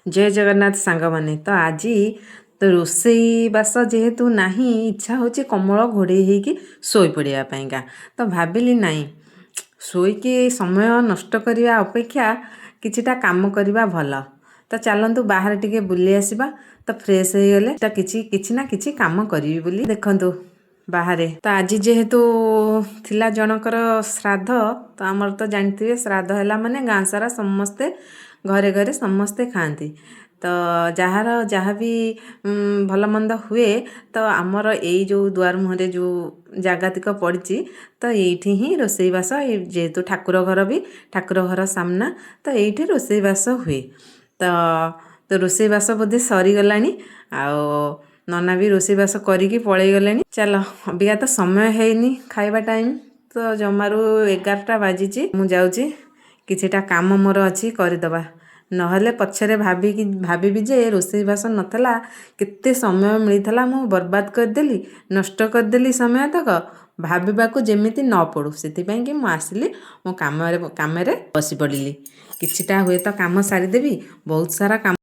जय जगन्नाथ सांग माने तो आज तो रोसई बास जेहेतु नहीं इच्छा होची कमल घोड़े होगी शोई पड़िया पाइंका तो भाविली नहीं शोईकी समय नष्ट करने अपेक्षा किछिटा काम करवा भल तो चलतु बाहर टिके बुली आसवा तो फ्रेश हो गले तो किछि ना किछि काम करी बोली देखंतु बाहर तो आज जेहेतु थिला जनकर श्राद्ध तो आमर तो जानते श्राद्ध है माने गाँ सारा समस्ते घरे घरे समस्ते खाती तो जार जहाँ भी भल मंद हुए तो आमर यही जो दुआर मुहरे जो जगतिक पड़ी तो ये ही रोसईवास जेहेतु ठाकुर घर भी ठाकुर घर सामना तो ये रोसईवास हुए तो रोसईवास बोधे सरीगला आओ नना भी रोसईवास करिकी पलि गले चल अबिका तो समय है खाइबा टाइम तो जमारू 11टा बाजी मु जाऊँगी किछिटा काम मोर अच्छी करदबा नहले पछरे भाभी जे रोसईवास नथला केते समय मिलता मु बर्बाद करदेली नष्ट करदेली समय तक भाविबाकू जेमिति न पड़ू से कि मु आसिली मो काम बसी पड़िली किछिटा हुए तो काम सारीदेवी बहुत सारा काम